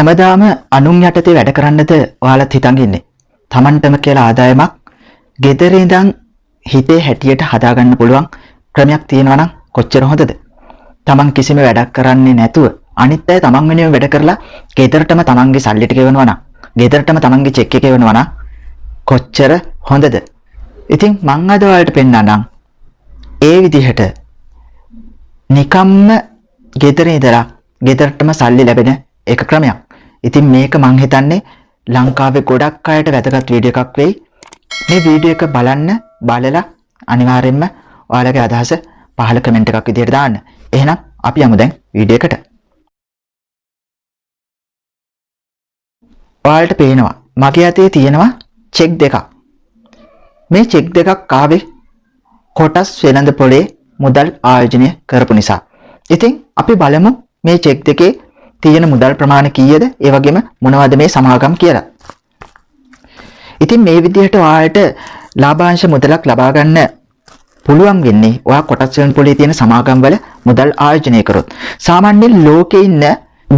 හැමදාම අනුන් යටතේ වැඩ කරන්නද ඔයාලත් හිතන් ඉන්නේ. Tamanටම කියලා ආදායමක් ගෙදර ඉඳන් හිතේ හැටියට හදාගන්න පුළුවන් ක්‍රමයක් තියෙනවා නම් කොච්චර හොඳද? Taman කිසිම වැඩක් කරන්නේ නැතුව අනිත් අය Taman වෙනුවෙන් වැඩ කරලා ගෙදරටම Tamanගේ සල්ලි ටික ගෙවනවා නම්, ගෙදරටම Tamanගේ චෙක් එක ගෙවනවා නම් කොච්චර හොඳද? ඉතින් මං අද ඔයාලට පෙන්නන්නම් ඒ විදිහට නිකම්ම ගෙදර ඉඳලා ගෙදරටම සල්ලි ලැබෙන එක ක්‍රමයක්. ඉතින් මේක මං හිතන්නේ ලංකාවේ ගොඩක් අයට වැදගත් වීඩියෝ එකක් වෙයි. මේ වීඩියෝ එක බලලා අනිවාර්යෙන්ම ඔයාලගේ අදහස පහළ කමෙන්ට් එකක් විදිහට දාන්න. එහෙනම් අපි යමු දැන් වීඩියෝ එකට. ඔයාලට පේනවා මගේ අතේ තියෙනවා චෙක් දෙකක්. මේ චෙක් දෙකක් ආවේ කොටස් වෙළඳ පොලේ මුදල් ආයෝජනය කරපු නිසා. ඉතින් අපි බලමු මේ චෙක් දෙකේ තියෙන මුදල් ප්‍රමාණය කීයද? ඒ වගේම මොනවද මේ සමාගම් කියලා. ඉතින් මේ විදිහට ඔයාලට ලාභාංශ මුදලක් ලබා ගන්න පුළුවන් වෙන්නේ ඔයා කොටස් වෙළඳ පොලේ තියෙන සමාගම් වල මුදල් ආයෝජනය කරොත්. සාමාන්‍යයෙන් ලෝකේ ඉන්න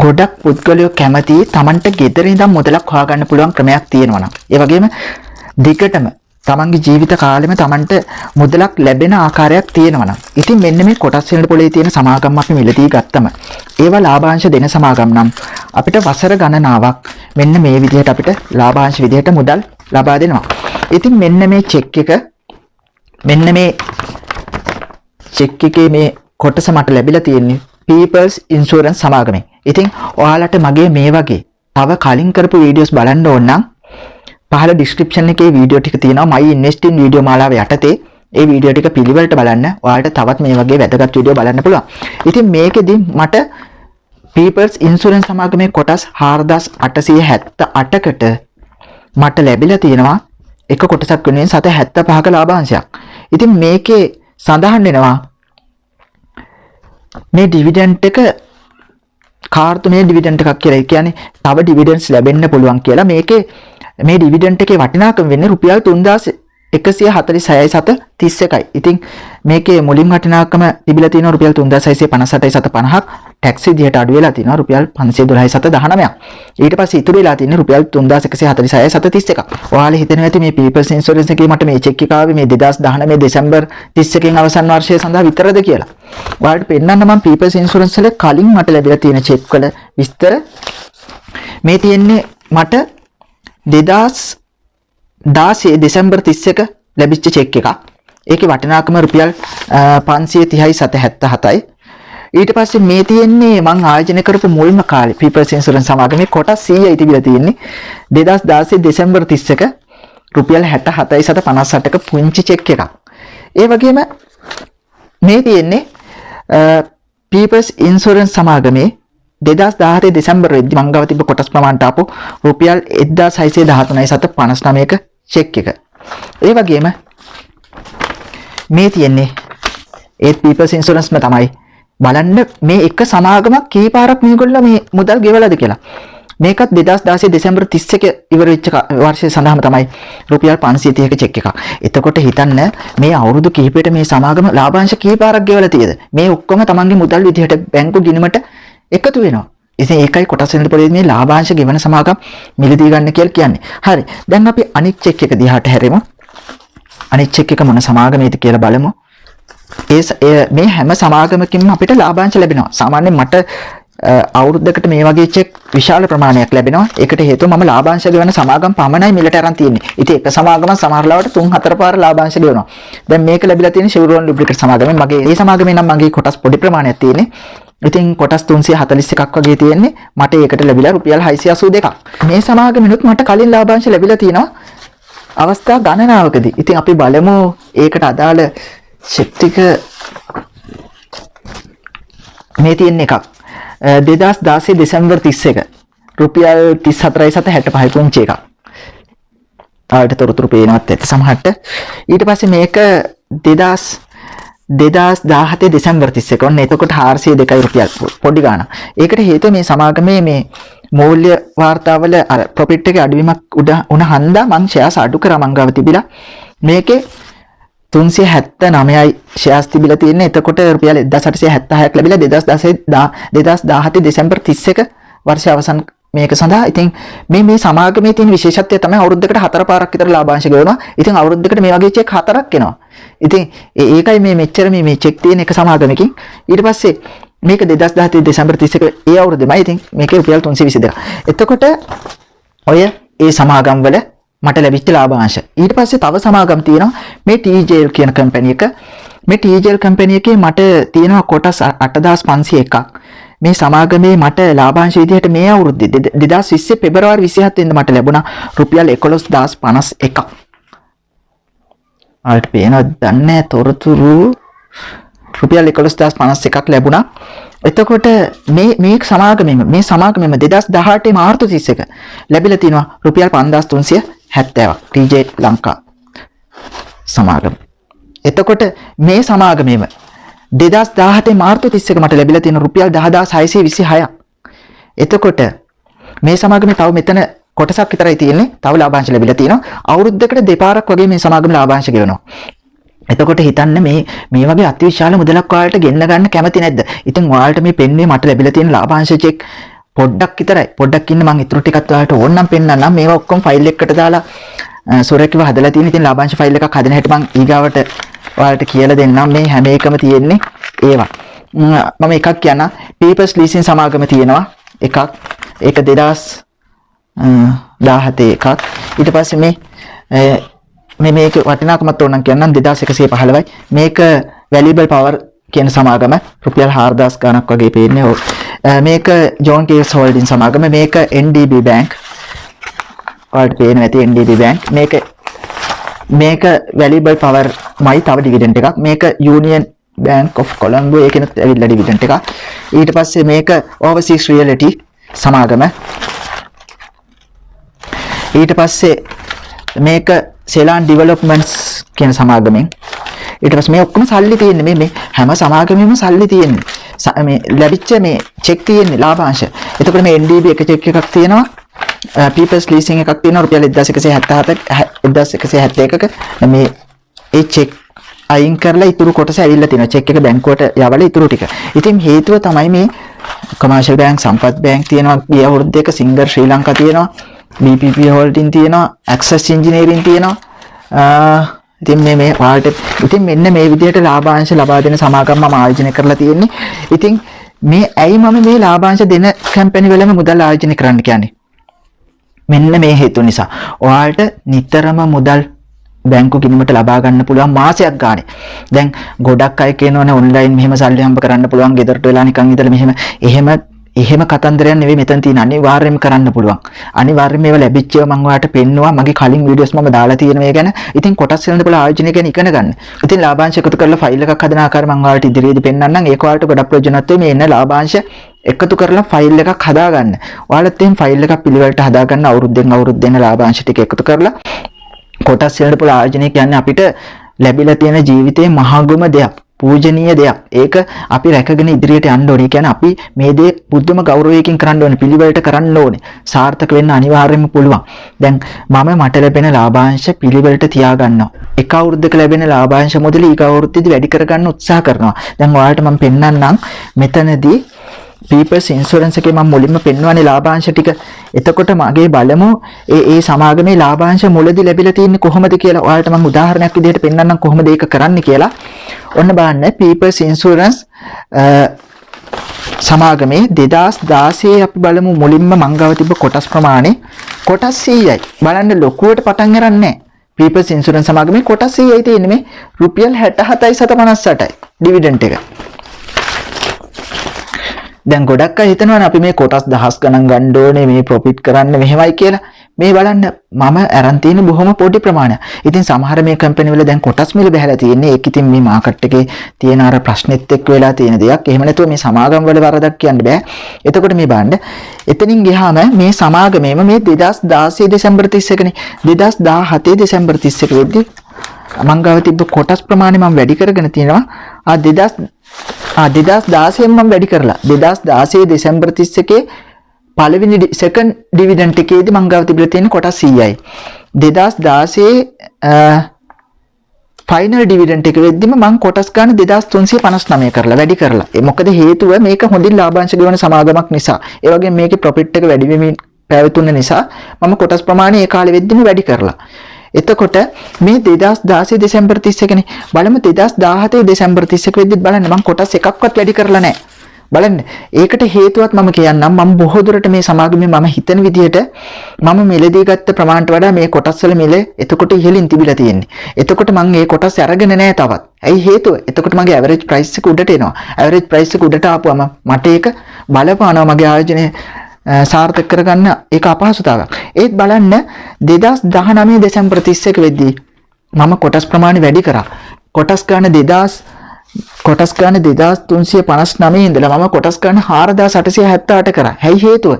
ගොඩක් පුද්ගලයෝ කැමති Tamanට ගෙදර ඉඳන් මුදලක් හොයාගන්න පුළුවන් ක්‍රමයක් තියෙනවා නම්. ඒ වගේම දිගටම තමන්ගේ ජීවිත කාලෙම තමන්ට මුදලක් ලැබෙන ආකාරයක් තියෙනවා නම්. ඉතින් මෙන්න මේ කොටස් වෙළඳ පොලේ තියෙන සමාගම් අපි මිලදී ගත්තම ඒවා ලාභාංශ දෙන සමාගම් නම් අපිට වසර ගණනාවක් මෙන්න මේ විදිහට අපිට ලාභාංශ විදිහට මුදල් ලබා දෙනවා. ඉතින් මෙන්න මේ චෙක් එකේ මේ කොටස මට ලැබිලා තියෙන්නේ People's Insurance සමාගමෙන්. ඉතින් ඔයාලට මගේ මේ වගේ තව කලින් කරපු වීඩියෝස් බලන්න ඕන නම් පහළ description එකේ වීඩියෝ ටික තියෙනවා my investing වීඩියෝ මාලාව යටතේ. ඒ වීඩියෝ ටික පිළිවෙලට බලන්න. ඔයාලට තවත් මේ වගේ වැදගත් වීඩියෝ බලන්න පුළුවන්. ඉතින් මේකෙදි මට People's Insurance සමාගමේ කොටස් 4878කට මට ලැබිලා තියෙනවා එක කොටසක් වෙනුවෙන් 75ක ලාභාංශයක්. ඉතින් මේකේ සඳහන් වෙනවා මේ ඩිවිඩන්ඩ් එක කාර්තුමේ ඩිවිඩන්ඩ් එකක් කියලා. ඒ කියන්නේ තව ඩිවිඩන්ඩ්ස් ලැබෙන්න පුළුවන් කියලා. මේකේ මේ ඩිවිඩන්ඩ් එකේ වටිනාකම වෙන්නේ රුපියල් 3146.31. ඉතින් මේකේ මුලින් වටිනාකම තිබිලා තියෙනවා රුපියල් 3658.50ක්. ටැක්ස් විදිහට අඩු වෙලා තියෙනවා රුපියල් 512.19ක්. ඊට පස්සේ ඉතුරු වෙලා තියෙන්නේ රුපියල් 3146.31. ඔයාලා හිතනවා ඇති මේ People's Insurance එකේ මට මේ චෙක් එක ආවේ මේ 2019 දෙසැම්බර් 31 අවසන් වර්ෂය සඳහා විතරද කියලා. ඔයාලට පෙන්නන්න මම People's Insurance වල කලින් මට ලැබිලා තියෙන චෙක් වල විස්තර මේ තියෙන්නේ මට 2016 දෙසැම්බර් 31 ලැබිච්ච චෙක් එකක්. ඒකේ වටිනාකම රුපියල් 530.77යි. ඊට පස්සේ මේ තියෙන්නේ මම ආයෝජනය කරපු මුල්ම කාලේ People's Insurance සමාගමේ කොටස් 100යි තිබිලා තියෙන්නේ 2016 දෙසැම්බර් 31 රුපියල් 67.58ක පුංචි චෙක් එකක්. ඒ වගේම මේ තියෙන්නේ People's Insurance සමාගමේ 2017 දෙසැම්බර් වෙද්දි මං ගාව තිබ්බ කොටස් ප්‍රමාණයට ආපු රුපියල් 1613.59ක චෙක් එක. ඒ වගේම මේ තියෙන්නේ ඒ People's Insurance ම තමයි. බලන්න මේ එක සමාගමක් කීපාරක් මේගොල්ලෝ මේ මුදල් ගෙවලාද කියලා. මේකත් 2016 දෙසැම්බර් 31 ඉවර වෙච්ච වර්ෂය සඳහාම තමයි රුපියල් 530ක චෙක් එකක්. එතකොට හිතන්න මේ අවුරුදු කිහිපෙට මේ සමාගම ලාභාංශ කීපාරක් ගෙවලා තියෙද? මේ ඔක්කොම තමන්ගේ මුදල් විදිහට බැංකු ගිණුමට එකතු වෙනවා. ඉතින් ඒකයි කොටස් වෙළඳ පොලේ මේ ලාභාංශ ගෙවන සමාගම් මිලදී ගන්න කියලා කියන්නේ. හරි. දැන් අපි අනිත් චෙක් එක දිහාට හැරෙමු. අනිත් චෙක් එක මොන සමාගමේද කියලා බලමු. මේ හැම සමාගමකින්ම අපිට ලාභාංශ ලැබෙනවා. සාමාන්‍යයෙන් මට අවුරුද්දකට මේ වගේ චෙක් විශාල ප්‍රමාණයක් ලැබෙනවා. ඒකට හේතුව මම ලාභාංශ ගෙවන සමාගම් පමණයි මිලට අරන් තියෙන්නේ. ඉතින් එක සමාගමක් සමහර ලාවට 3-4 පාර ලාභාංශ ගෙවනවා. දැන් මේක ලැබිලා තියෙන්නේ ෂෙවරෝන් ඩුප්ලිකේට් සමාගමෙන්. මගේ ඒ සමාගමේ නම් මගේ කොටස් පොඩි ප්‍රමාණයක් තියෙන්නේ. ඉතින් කොටස් 341ක් වගේ තියෙන්නේ. මට ඒකට ලැබිලා රුපියල් 682ක්. මේ සමාගමෙනුත් මට කලින් ලාභාංශ ලැබිලා තියෙනවා අවස්ථා ගණනාවකදී. ඉතින් අපි බලමු ඒකට අදාළ චෙක් ටික මේ තියෙන එකක් 2016 දෙසැම්බර් 31 රුපියල් 34.65 පුංචි එකක්. ආයෙත් තොරතුරු පේනවත් ඇත්ත සමහරට. ඊට පස්සේ මේක 2017 දෙසැම්බර් 31. ඔන්න එතකොට 402යි රුපියල් පොඩි ගාණක්. ඒකට හේතුව මේ සමාගමේ මේ මූල්‍ය වාර්තාවල අර ප්‍රොෆිට් එකේ අඩුවීමක් උන හන්දා මං ෂෙයාර්ස් අඩු කරා මං ගාව තිබිලා මේකේ 379යි ෂෙයාර්ස් තිබිලා තියෙන්නේ. එතකොට රුපියල් 1876ක් ලැබිලා 2017 දෙසැම්බර් 31 වර්ෂය අවසන් මේක සඳහා ඉතින් මේ සමාගමේ තියෙන විශේෂත්වය තමයි අවුරුද්දකට 4 පාරක් විතර ලාභාංශ ගෙවනවා. ඉතින් අවුරුද්දකට මේ වගේ චෙක් 4ක් එනවා. ඉතින් ඒකයි මේ මෙච්චර මේ චෙක් තියෙන එක සමාගමකින්. ඊට පස්සේ මේක 2017 දෙසැම්බර් 31 ඒ අවුරුද්දේමයි. ඉතින් මේකේ රුපියල් 322. එතකොට ඔය ඒ සමාගම් වල මට ලැබිච්ච ලාභාංශ. ඊට පස්සේ තව සමාගම් තියෙනවා මේ TJL කියන කම්පැනි එක. මේ TJL කම්පැනි එකේ මට තියෙනවා කොටස් 8501ක්. මේ සමාගමේ මට ලාභාංශ විදිහට මේ අවුරුද්දේ 2020 පෙබරවාරි 27 වෙනිදා මට ලැබුණා රුපියල් 11051ක්. ආල්ට පේනවද දන්නේ තොරතුරු රුපියල් 11051ක් ලැබුණා. එතකොට මේ සමාගමෙම 2018 මාර්තු 31 ලැබිලා තිනවා රුපියල් 5370ක් TJ ලංකා සමාගම. එතකොට මේ සමාගමෙම 2017 මාර්තු 31 මට ලැබිලා තියෙන රුපියල් 10626ක්. එතකොට මේ සමාගමේ තව මෙතන කොටසක් විතරයි තියෙන්නේ. තව ලාභාංශ ලැබිලා තියෙනවා. අවුරුද්දකට දෙපාරක් වගේ මේ සමාගම ලාභාංශ ගෙවනවා. එතකොට හිතන්න මේ වගේ අතිවිශාල මුදලක් ඔයාලට ගෙන්න ගන්න කැමති නැද්ද? ඉතින් ඔයාලට මේ පෙන්නේ මට ලැබිලා තියෙන ලාභාංශ චෙක් පොඩ්ඩක් විතරයි. පොඩ්ඩක් ඉන්න මම ඊටු ටිකත් ඔයාලට ඕනනම් පෙන්නන්නම්. මේවා ඔක්කොම ෆයිල් එකකට දාලා සොරේකව හදලා තියෙන. ඉතින් ලාභාංශ ෆයිල් එකක් හදන හැටි මම ඊගාවට ඔයාලට කියලා දෙන්නම්. මේ හැම එකම තියෙන්නේ ඒවා. මම එකක් කියන්න. People's Leasing සමාගම තියෙනවා එකක්. ඒක 2017 එකක්. ඊට පස්සේ මේක වටිනාකමත් ඕනනම් කියන්නම් 2115යි. මේක Valuable Power කියන සමාගම රුපියල් 4000 ගණක් වගේ පේන්නේ. මේක John Case Holding සමාගම. මේක NDB Bank. ඔයාලට පේන්නේ නැති NDB Bank. මේක Valuable Power මයි තව ඩිවිඩන්ඩ් එකක්. මේක Union Bank of Colombo ඒකෙනත් ඇවිල්ලා ඩිවිඩන්ඩ් එකක්. ඊට පස්සේ මේක Overseas Realty සමාගම. ඊට පස්සේ මේක Ceylon Developments කියන සමාගමෙන්. ඊට පස්සේ මේ ඔක්කොම සල්ලි තියෙන්නේ මේ හැම සමාගමෙම සල්ලි තියෙන්නේ. මේ ලැබිච්ච මේ චෙක් තියෙන්නේ ලාභාංශ. එතකොට මේ NDB එක චෙක් එකක් තියෙනවා. People's Leasing එකක් තියෙනවා රුපියල් 1177ක. මේ ඒ චෙක් අයින් කරලා ඉතුරු කොටස ඇවිල්ලා තියෙනවා. චෙක් එක බැංකුවට යවලා ඉතුරු ටික. ඉතින් හේතුව තමයි මේ කොමර්ෂල් බැංක්, සම්පත් බැංක් තියෙනවා, ගිය අවුරුද්දේක සිංගර් ශ්‍රී ලංකා තියෙනවා, BPP Holding තියෙනවා, Access Engineering තියෙනවා. ඉතින් මේ ඔයාලට ඉතින් මෙන්න මේ විදිහට ලාභාංශ ලබා දෙන සමාගම් මම ආයෝජනය කරලා තියෙන්නේ. ඉතින් මේ ඇයි මම මේ ලාභාංශ දෙන කම්පැනි වලම මුදල් ආයෝජනය කරන්න කියන්නේ? මෙන්න මේ හේතු නිසා. ඔයාලට නිතරම මුදල් බැංකු ගිණුමට ලබා ගන්න පුළුවන් මාසයක් ගානේ. දැන් ගොඩක් අය කියනවනේ ඔන්ලයින් මෙහෙම සල්ලි හම්බ කරන්න පුළුවන් ගෙදරට වෙලා නිකන් ඉඳලා එහෙම කතන්දරයක් නෙවෙයි මෙතන තියෙන. අනිවාර්යයෙන්ම කරන්න පුළුවන්. අනිවාර්යයෙන්ම මේවා ලැබිච්ච ඒවා මම ඔයාලට පෙන්නවා. මගේ කලින් වීඩියෝස් මම දාලා තියෙන මේ ගැන. ඉතින් කොටස් වෙනදපොළ ආයෝජනය ගැන ඉගෙන ගන්න. ඉතින් ලාභාංශ එකතු කරලා ෆයිල් එකක් හදන ආකාරය මම ඔයාලට ඉදිරියේදී පෙන්නන්නම්. ඒක ඔයාලට ගොඩක් ප්‍රයෝජනවත් වෙයි. මේ එන ලාභාංශ එකතු කරලා ෆයිල් එකක් හදාගන්න. ඔයාලත් එහෙම ෆයිල් එකක් පිළිවෙලට හදාගන්න අවුරුද්දෙන් අවුරුද්ද එන ලාභාංශ ටික එකතු කරලා කොටස් වෙනදපොළ ආයෝජනය කියන්නේ අපිට ලැබිලා තියෙන ජීවිතේ මහඟුම දෙයක්. පූජනීය දෙයක්. ඒක අපි රැකගෙන ඉදිරියට යන්න ඕනේ. කියන්නේ අපි මේ දේ බුද්ධම ගෞරවයකින් කරන්න ඕනේ. පිළිවෙලට කරන්න ඕනේ. සාර්ථක වෙන්න අනිවාර්යයෙන්ම පුළුවන්. දැන් මට ලැබෙන ලාභාංශ පිළිවෙලට තියාගන්නවා. එක අවුරුද්දක ලැබෙන ලාභාංශ මුදල ඊග අවුරුද්දේදී වැඩි කරගන්න උත්සාහ කරනවා. දැන් ඔයාලට මම පෙන්නන්නම් මෙතනදී People's Insurance එකේ මම මුලින්ම පෙන්වන්නේ ලාභාංශ ටික. එතකොට මගේ බලමු ඒ සමාගමේ ලාභාංශ මුලදී ලැබිලා තියෙන්නේ කොහොමද කියලා. ඔයාලට මම උදාහරණයක් විදිහට පෙන්නන්නම් කොහොමද ඒක කරන්නේ කියලා. ඔන්න බලන්න People's Insurance සමාගමේ 2016 අපි බලමු මුලින්ම මංගව තිබ්බ කොටස් ප්‍රමාණය කොටස් 100යි. බලන්න ලොකුවට පටන් ගන්නෑ නැහැ. People's Insurance සමාගමේ කොටස් 100යි තියෙන්නේ මේ රුපියල් 67.58යි ඩිවිඩන්ඩ් එක. දැන් ගොඩක් අය හිතනවානේ අපි මේ කොටස් දහස් ගණන් ගන්න ඕනේ මේ ප්‍රොෆිට් කරන්න මෙහෙමයි කියලා. මේ බලන්න මම අරන් තියෙන බොහොම පොඩි ප්‍රමාණයක්. ඉතින් සමහර මේ කම්පැනි වල දැන් කොටස් මිල බහැලා තියෙන්නේ. ඒක ඉතින් මේ මාකට් එකේ තියෙන අර ප්‍රශ්නෙත් එක්ක වෙලා තියෙන දෙයක්. එහෙම නැතුව මේ සමාගම් වල වරදක් කියන්න බෑ. එතකොට මේ බලන්න. එතනින් ගියාම මේ සමාගමේම මේ 2016 දෙසැම්බර් 31නේ 2017 දෙසැම්බර් 31 වෙද්දී මංගව තිබ්බ කොටස් ප්‍රමාණය මම වැඩි කරගෙන තියෙනවා. 2016 මම වැඩි කරලා 2016 දෙසැම්බර් 31 පළවෙනි සෙකන්ඩ් ඩිවිඩන්ඩ් එකේදී මං ගාව තිබිලා තියෙන කොටස් 100යි. 2016 ෆයිනල් ඩිවිඩන්ඩ් එක වෙද්දිම මම කොටස් ගන්න 2359 කරලා වැඩි කරලා. ඒ මොකද හේතුව මේක හොඳින් ලාභාංශ ගෙවන සමාගමක් නිසා. ඒ වගේම මේකේ ප්‍රොෆිට් එක වැඩි වෙමින් පැවතුන නිසා මම කොටස් ප්‍රමාණය ඒ කාලෙ වෙද්දිම වැඩි කරලා. එතකොට මේ 2016 දෙසැම්බර් 31 නේ බලමු 2017 දෙසැම්බර් 31 වෙද්දිත් බලන්න මම කොටස් එකක්වත් වැඩි කරලා නැහැ. බලන්න ඒකට හේතුවත් මම කියන්නම් මම බොහෝ දුරට මේ සමාගමේ මම හිතන විදිහට මම මිලදී ගත්ත ප්‍රමාණයට වඩා මේ කොටස් වල මිල එතකොට ඉහළින් තිබිලා තියෙන්නේ. එතකොට මම මේ කොටස් අරගෙන නැහැ තවත්. ඇයි හේතුව? එතකොට මගේ ඇවරේජ් ප්‍රයිස් එක උඩට එනවා. ඇවරේජ් ප්‍රයිස් එක උඩට ආපුවම මට ඒක බලපානවා මගේ ආයෝජනය සාර්ථක කරගන්න ඒක අපහසුතාවයක්. ඒත් බලන්න 2019 දෙසැම්බර් 31 වෙද්දී මම කොටස් ප්‍රමාණය වැඩි කරා. කොටස් ගන්න 2359 ඉඳලා මම කොටස් ගන්න 4878 කරා. ඇයි හේතුව?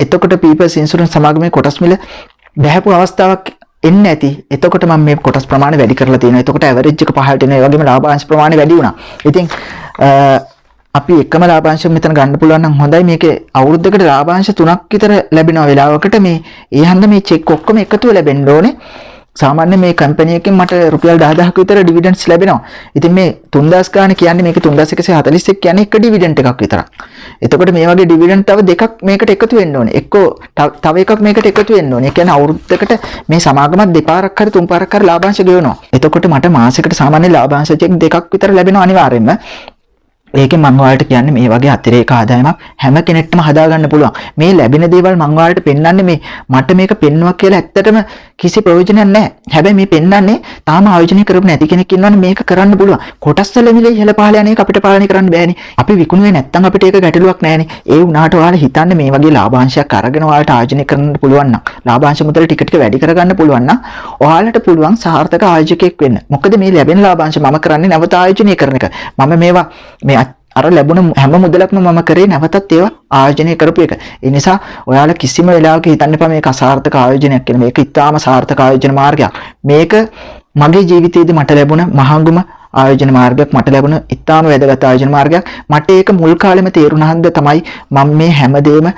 එතකොට පීපල්ස් ඉන්ෂුරන්ස් සමාගමේ කොටස් මිල බැහැපු අවස්ථාවක් එන්නේ නැති. එතකොට මම මේ කොටස් ප්‍රමාණය වැඩි කරලා තියෙනවා. එතකොට ඇවරේජ් එක පහළට එනවා. ඒ වගේම ලාභාංශ ප්‍රමාණය වැඩි වුණා. ඉතින් අපි එකම ලාභාංශ මෙතන ගන්න පුළුවන් නම් හොඳයි. මේකේ අවුරුද්දකට ලාභාංශ 3ක් විතර ලැබෙනවා වෙලාවකට මේ ඒ හන්ද මේ චෙක් ඔක්කොම එකතුව ලැබෙන්න ඕනේ. සාමාන්‍ය මේ කම්පැනි එකෙන් මට රුපියල් 10000ක විතර ඩිවිඩන්ඩ්ස් ලැබෙනවා. ඉතින් මේ 3000 ගාන කියන්නේ මේක 3141 කියන්නේ එක ඩිවිඩන්ඩ් එකක් විතරක්. එතකොට මේ වගේ ඩිවිඩන්ඩ් තව දෙකක් මේකට එකතු වෙන්න ඕනේ. එක්කෝ තව එකක් මේකට එකතු වෙන්න ඕනේ. ඒ කියන්නේ අවුරුද්දකට මේ සමාගමත් දෙපාරක් හරි තුන් පාරක් හරි ලාභාංශ ගෙවනවා. එතකොට මට මාසෙකට සාමාන්‍ය ලාභාංශ චෙක් දෙකක් විතර ලැබෙනවා අනිවාර්යයෙන්ම. ඒකෙන් මම ඔයාලට කියන්නේ මේ වගේ අතිරේක ආදායමක් හැම කෙනෙක්ටම හදා ගන්න පුළුවන්. මේ ලැබෙන දේවල් මම ඔයාලට පෙන්වන්නේ මේ මට මේක පෙන්වුවා කියලා ඇත්තටම කිසි ප්‍රයෝජනයක් නැහැ. හැබැයි මේ පෙන්වන්නේ තාම ආයෝජනය කරපු නැති කෙනෙක් ඉන්නවනේ මේක කරන්න පුළුවන්. කොටස් වල මිලේ ඉහළ පහළ යන එක අපිට පාලනය කරන්න බෑනේ. අපි විකුණුවේ නැත්තම් අපිට ඒක ගැටලුවක් නැහැනේ. ඒ වුණාට ඔයාලා හිතන්නේ මේ වගේ ලාභාංශයක් අරගෙන ඔයාලට ආයෝජනය කරන්න පුළුවන් නම් ලාභාංශ මුදල ටික ටික වැඩි කරගන්න පුළුවන් නම් ඔයාලට පුළුවන් සාර්ථක ආයෝජකයෙක් වෙන්න. මොකද මේ ලැබෙන ලාභාංශ මම කරන්නේ නැවත ආයෝජනය කරන එක. මම මේවා මේ අර ලැබුණ හැම මුදලක්ම මම කරේ නැවතත් ඒවා ආයෝජනය කරපු එක. ඒ නිසා ඔයාලා කිසිම වෙලාවක හිතන්න එපා මේක අසාර්ථක ආයෝජනයක් කියලා. මේක ඉතාම සාර්ථක ආයෝජන මාර්ගයක්. මේක මගේ ජීවිතයේදී මට ලැබුණ මහඟුම ආයෝජන මාර්ගයක්. මට ලැබුණ ඉතාම වැදගත් ආයෝජන මාර්ගයක්. මට ඒක මුල් කාලෙම තේරුණා හන්ද තමයි මම මේ හැමදේම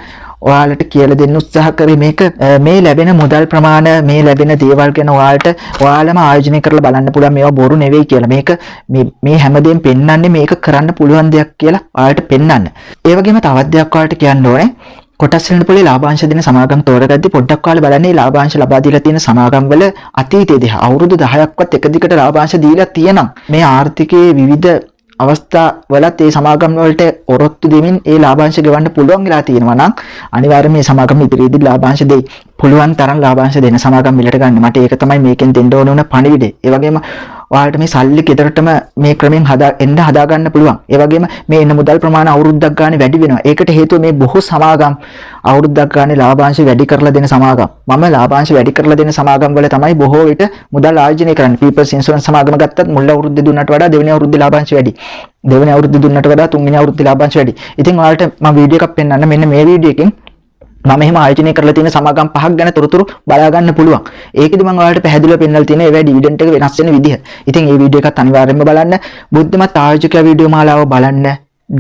ඔයාලට කියලා දෙන්න උත්සාහ කරේ. මේක මේ ලැබෙන මුදල් ප්‍රමාණය මේ ලැබෙන දේවල් ගැන ඔයාලම ආයෝජනය කරලා බලන්න පුළුවන්. මේවා බොරු නෙවෙයි කියලා. මේක මේ හැමදේම පෙන්වන්නේ මේක කරන්න පුළුවන් දෙයක් කියලා ඔයාලට පෙන්වන්න. ඒ වගේම තවත් දෙයක් ඔයාලට කියන්න ඕනේ. කොටස් වෙන පොලේ ලාභාංශ දෙන සමාගම් තෝරගද්දී පොඩ්ඩක් ඔයාලා බලන්නේ ලාභාංශ ලබා දීලා තියෙන සමාගම් වල අතීතයේදී අවුරුදු 10ක්වත් එක දිගට ලාභාංශ දීලා තියෙනම් මේ ආර්ථිකයේ විවිධ අවස්ථා වලත් ඒ සමාගම් වලට ඔරොත්තු දෙමින් ඒ ලාභාංශ ගෙවන්න පුළුවන් වෙලා තියෙනවා නම් අනිවාර්යයෙන් මේ සමාගම් ඉදිරියේදී ලාභාංශ දෙයි. පුළුවන් තරම් ලාභාංශ දෙන සමාගම් මිලට ගන්න. මට ඒක තමයි මේකෙන් දෙන්න ඕන පණිවිඩය. ඒ වගේම ඔයාලට මේ සල්ලි ගෙදරටම මේ ක්‍රමෙන් හදා ගන්න පුළුවන්. ඒ වගේම මේ එන මුදල් ප්‍රමාණය අවුරුද්දක් ගානේ වැඩි වෙනවා. ඒකට හේතුව මේ බොහෝ සමාගම් අවුරුද්දක් ගානේ ලාභාංශ වැඩි කරලා දෙන සමාගම්. මම ලාභාංශ වැඩි කරලා දෙන සමාගම් වල තමයි බොහෝ විට මුදල් ආයෝජනය කරන්නේ. පීපල්ස් ඉන්ෂුරන්ස් සමාගම ගත්තත් මුල් අවුරුද්දේ දුන්නට වඩා දෙවෙනි අවුරුද්දේ ලාභාංශ වැඩි. දෙවෙනි අවුරුද්දේ දුන්නට වඩා තුන්වෙනි අවුරුද්දේ ලාභාංශ වැඩි. ඉතින් ඔයාලට මම වීඩියෝ එකක් පෙන්නන්න. මෙන්න මේ වීඩියෝ එකෙන් මම එහෙම ආයෝජනය කරලා තියෙන සමාගම් පහක් ගැන තොරතුරු බලා ගන්න පුළුවන්. ඒකෙදි මම ඔයාලට පැහැදිලිව පෙන්නලා තියෙන ඒවා ඩිවිඩන්ඩ් එක වෙනස් වෙන විදිහ. ඉතින් මේ වීඩියෝ එකත් අනිවාර්යයෙන්ම බලන්න. බුද්ධිමත් ආයෝජකයා වීඩියෝ මාලාව බලන්න.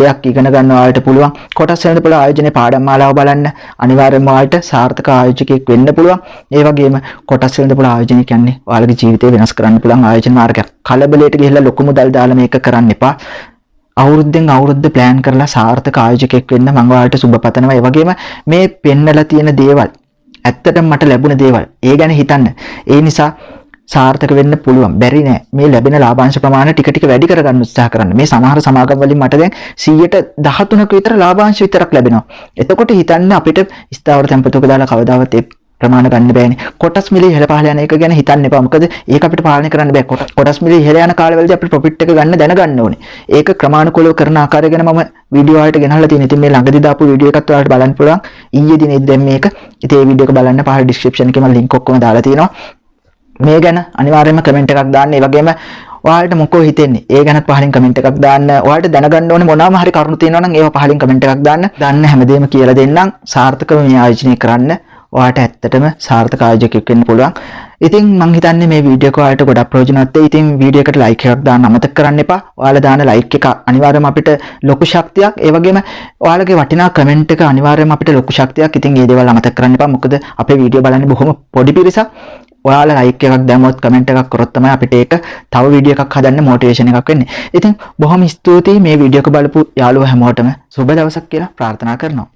දෙයක් ඉගෙන ගන්න ඔයාලට පුළුවන්. කොටස් වෙන පොළ ආයෝජනයේ පාඩම් මාලාව බලන්න. අනිවාර්යයෙන්ම ඔයාලට සාර්ථක ආයෝජකයෙක් වෙන්න පුළුවන්. ඒ වගේම කොටස් වෙන පොළ ආයෝජනය කියන්නේ ඔයාලගේ ජීවිතය වෙනස් කරන්න පුළුවන් ආයෝජන මාර්ගයක්. කලබලයට ගිහිල්ලා ලොකු මුදල් දාලා මේක කරන්න එපා. අවුරුද්දෙන් අවුරුද්ද ප්ලෑන් කරලා සාර්ථක ආයෝජකයෙක් වෙන්න මම ඔයාලට සුබ පතනවා. ඒ වගේම මේ පෙන්නලා තියෙන දේවල් ඇත්තටම මට ලැබුණ දේවල්. ඒ ගැන හිතන්න. ඒ නිසා සාර්ථක වෙන්න පුළුවන්. බැරි නෑ. මේ ලැබෙන ලාභාංශ ප්‍රමාණය ටික ටික වැඩි කරගන්න උත්සාහ කරන්න. මේ සමහර සමාගම් වලින් මට දැන් 113ක විතර ලාභාංශ විතරක් ලැබෙනවා. එතකොට හිතන්න අපිට ස්ථාවර tempatuක දාලා කවදාවත් ඒ ප්‍රමාණ ගන්න බෑනේ. කොටස් මිලේ ඉහළ පහළ යන එක ගැන හිතන්න එපා. මොකද ඒක අපිට පාලනය කරන්න බෑ. කොටස් මිලේ ඉහළ යන කාලවලදී අපිට ප්‍රොෆිට් එක ගන්න දැනගන්න ඕනේ. ඒක ක්‍රමානුකූලව කරන ආකාරය ගැන මම වීඩියෝ වලට ගෙනහලා තියෙනවා. ඉතින් මේ ළඟදී දාපු වීඩියෝ එකත් ඔයාලට බලන්න පුළුවන්. ඊයේ දිනේ දැන් මේක. ඉතින් මේ වීඩියෝ එක බලන්න පහළ ඩිස්ක්‍රිප්ෂන් එකේ මම ලින්ක් ඔක්කොම දාලා තියෙනවා. මේ ගැන අනිවාර්යයෙන්ම කමෙන්ට් එකක් දාන්න. ඒ වගේම ඔයාලට මොකෝ හිතෙන්නේ? ඒ ගැනත් පහලින් කමෙන්ට් එකක් දාන්න. ඔයාලට දැනගන්න ඕනේ මොනවාම හරි කරුණු තියෙනවා නම් ඒවා පහලින් කමෙන්ට් එකක් දාන්න. දාන්න හැමදේම කියලා දෙන්නම්. සාර්ථකව මේ ආයෝජනය කරන්න. ඔයාලට ඇත්තටම සාර්ථක ආයෝජකයෙක් වෙන්න පුළුවන්. ඉතින් මම හිතන්නේ මේ වීඩියෝ එක ඔයාලට ගොඩක් ප්‍රයෝජනවත් වෙයි. ඉතින් වීඩියෝ එකට ලයික් එකක් දාන්න අමතක කරන්න එපා. ඔයාලා දාන ලයික් එක අනිවාර්යයෙන්ම අපිට ලොකු ශක්තියක්. ඒ වගේම ඔයාලගේ වටිනා කමෙන්ට් එක අනිවාර්යයෙන්ම අපිට ලොකු ශක්තියක්. ඉතින් මේ දේවල් අමතක කරන්න එපා. මොකද අපේ වීඩියෝ බලන්නේ බොහොම පොඩි පිරිසක්. ඔයාලා ලයික් එකක් දැම්මොත් කමෙන්ට් එකක් කරොත් තමයි අපිට ඒක තව වීඩියෝ එකක් හදන්න මොටිවේෂන් එකක් වෙන්නේ. ඉතින් බොහොම ස්තුතියි මේ වීඩියෝ එක බලපු යාළුවෝ හැමෝටම සුබ දවසක් කියලා ප්‍රාර්ථනා කරනවා.